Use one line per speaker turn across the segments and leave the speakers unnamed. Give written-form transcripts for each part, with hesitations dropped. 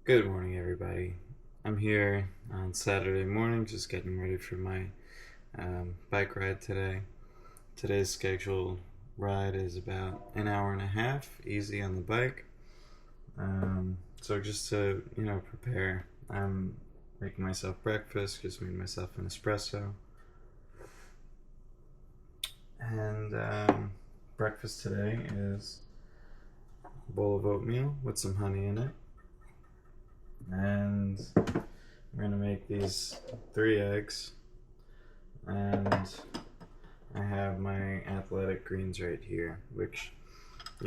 Good morning, everybody. I'm here on Saturday morning, just getting ready for my bike ride today. Today's scheduled ride is about an hour and a half, easy on the bike. So just to prepare, I'm making myself breakfast. Just made myself an espresso, and breakfast today is a bowl of oatmeal with some honey in it, and we're gonna make these 3 eggs, and I have my athletic greens right here, which,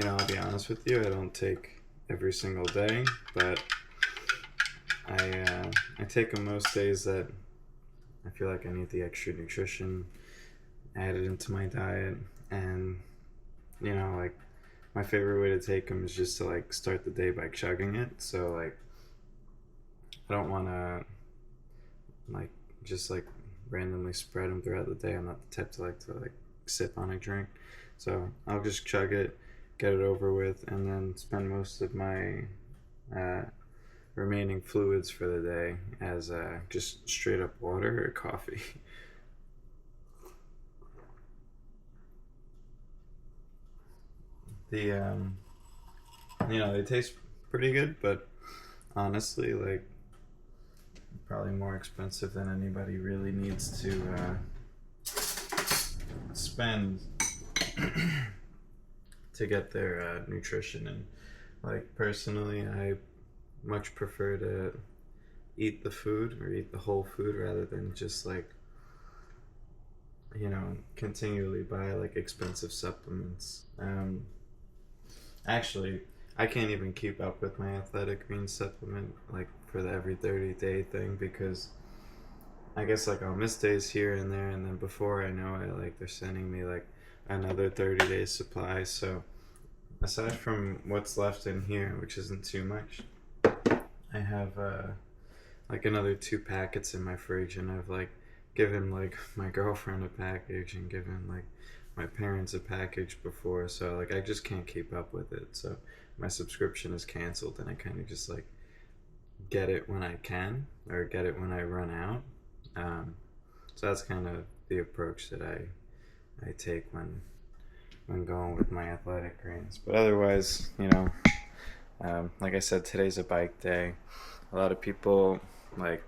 I'll be honest with you, I don't take every single day, but I take them most days that I feel like I need the extra nutrition added into my diet, and like my favorite way to take them is just to like start the day by chugging it. So like I don't want to like just like randomly spread them throughout the day. I'm not the type to like sip on a drink, so I'll just chug it, get it over with, and then spend most of my uh, remaining fluids for the day as just straight up water or coffee. The they taste pretty good, but honestly, like probably more expensive than anybody really needs to spend to get their nutrition. And like personally, I much prefer to eat the food or eat the whole food rather than just like continually buy like expensive supplements. Actually, I can't even keep up with my athletic green supplement like for the every 30-day thing, because I guess like I'll miss days here and there, and then before I know it, like they're sending me like another 30 days supply. So aside from what's left in here, which isn't too much, I have like another 2 packets in my fridge, and I've like given like my girlfriend a package and given like my parents a package before. So like I just can't keep up with it. So my subscription is canceled, and I kind of just like get it when I can or get it when I run out. So that's kind of the approach that I take when going with my athletic greens. But otherwise, like I said, today's a bike day. A lot of people like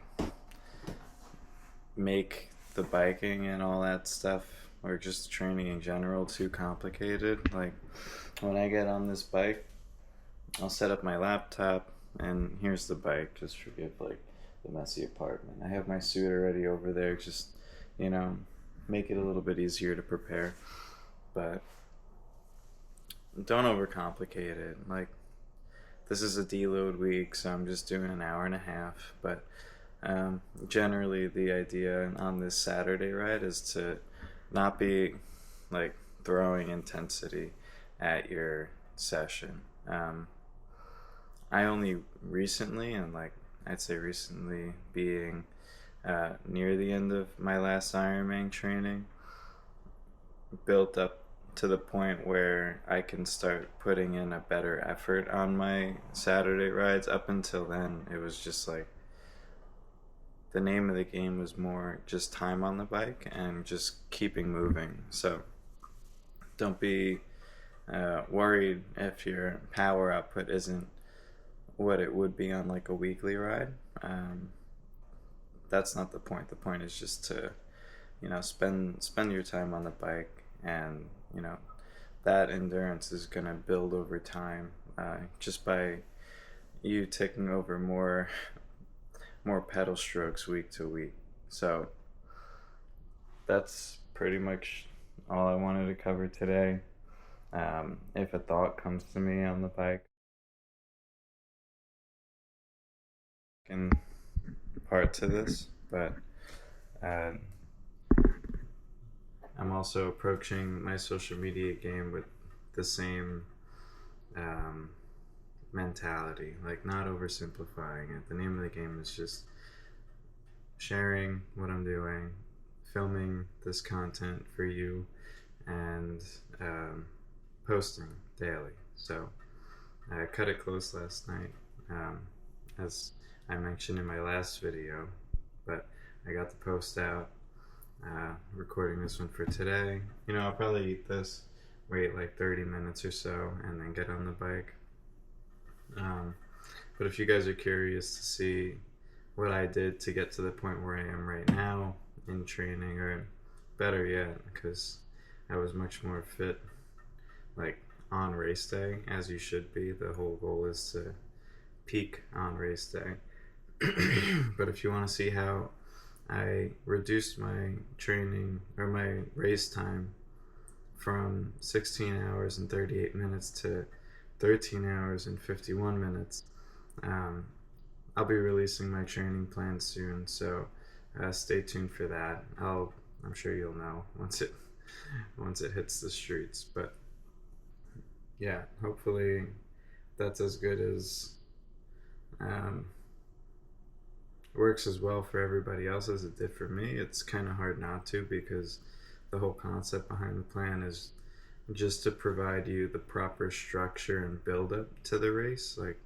make the biking and all that stuff, or just training in general, too complicated. Like when I get on this bike, I'll set up my laptop, and here's the bike. Just forgive like the messy apartment. I have my suit already over there. Just you know, make it a little bit easier to prepare, but don't overcomplicate it. Like this is a deload week, so I'm just doing an hour and a half. But generally, the idea on this Saturday ride is to not be like throwing intensity at your session. I only recently, and like I'd say recently, being near the end of my last Ironman training, built up to the point where I can start putting in a better effort on my Saturday rides. Up until then, it was just like the name of the game was more just time on the bike and just keeping moving. So don't be worried if your power output isn't what it would be on like a weekly ride. That's not the point. The point is just to spend your time on the bike, and that endurance is gonna build over time, just by you taking over more pedal strokes week to week. So that's pretty much all I wanted to cover today. If a thought comes to me on the bike, I can part to this, but uh, I'm also approaching my social media game with the same um, mentality, like not oversimplifying it. The name of the game is just sharing what I'm doing, filming this content for you, and um, posting daily. So I cut it close last night. Um, as I mentioned in my last video, but I got the post out, recording this one for today. I'll probably eat this, wait like 30 minutes or so, and then get on the bike. But if you guys are curious to see what I did to get to the point where I am right now in training, or better yet, because I was much more fit like on race day, as you should be. The whole goal is to peak on race day. But if you want to see how I reduced my training or my race time from 16 hours and 38 minutes to 13 hours and 51 minutes, I'll be releasing my training plan soon, so stay tuned for that. I'm sure you'll know once it hits the streets. But yeah, hopefully that's as good as works as well for everybody else as it did for me. It's kind of hard not to, because the whole concept behind the plan is just to provide you the proper structure and build up to the race. Like,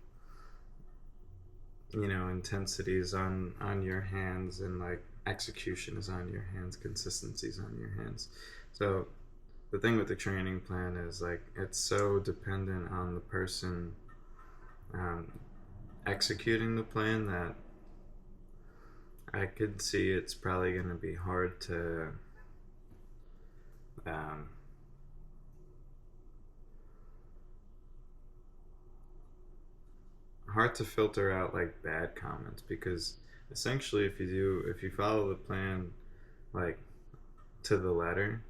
intensity is on your hands, and like execution is on your hands, consistency is on your hands. So the thing with the training plan is, like, it's so dependent on the person executing the plan that I could see it's probably going to be hard to filter out like bad comments, because essentially if you follow the plan like to the letter,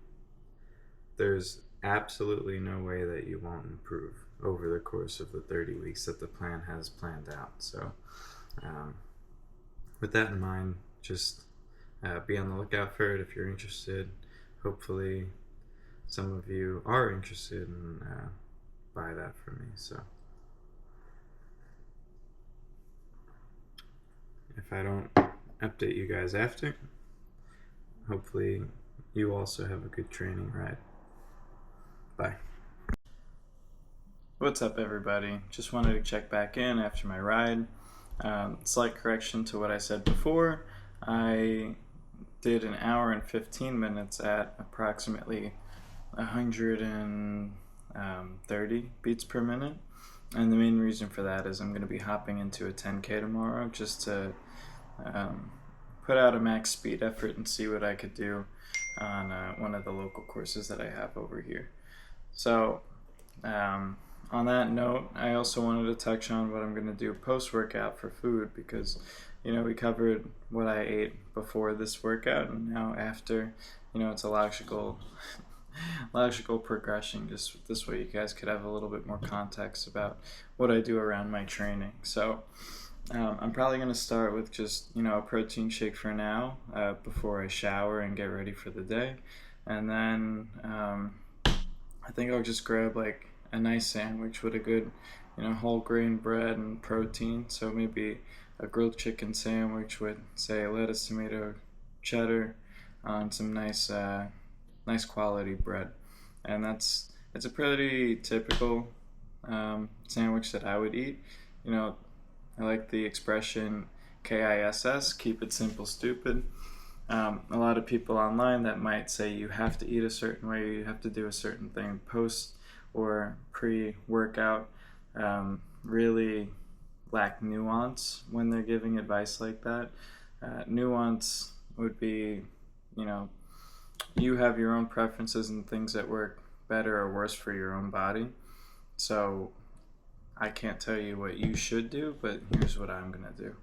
there's absolutely no way that you won't improve over the course of the 30 weeks that the plan has planned out. So with that in mind, just be on the lookout for it if you're interested. Hopefully some of you are interested and buy that from me. So if I don't update you guys after, hopefully you also have a good training ride. Bye. What's up, everybody? Just wanted to check back in after my ride. Slight correction to what I said before. I did an hour and 15 minutes at approximately 130 beats per minute. And the main reason for that is I'm going to be hopping into a 10K tomorrow, just to put out a max speed effort and see what I could do on one of the local courses that I have over here. So on that note, I also wanted to touch on what I'm going to do post-workout for food, because we covered what I ate before this workout, and now after, it's a logical progression. Just this way you guys could have a little bit more context about what I do around my training. So I'm probably going to start with just a protein shake for now, before I shower and get ready for the day. And then I think I'll just grab like a nice sandwich with a good whole grain bread and protein. So maybe a grilled chicken sandwich with, say, lettuce, tomato, cheddar on some nice quality bread. And it's a pretty typical sandwich that I would eat. I like the expression KISS, keep it simple, stupid. A lot of people online that might say you have to eat a certain way, you have to do a certain thing post or pre-workout, really lack nuance when they're giving advice like that. Nuance would be, you have your own preferences and things that work better or worse for your own body. So I can't tell you what you should do, but here's what I'm gonna do.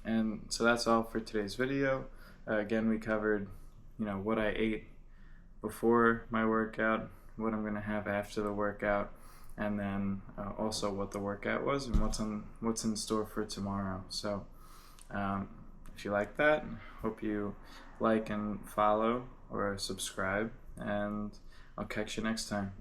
And so that's all for today's video. Again, we covered, what I ate before my workout, what I'm gonna have after the workout, and then also what the workout was and what's in store for tomorrow. So if you like that, hope you like and follow or subscribe, and I'll catch you next time.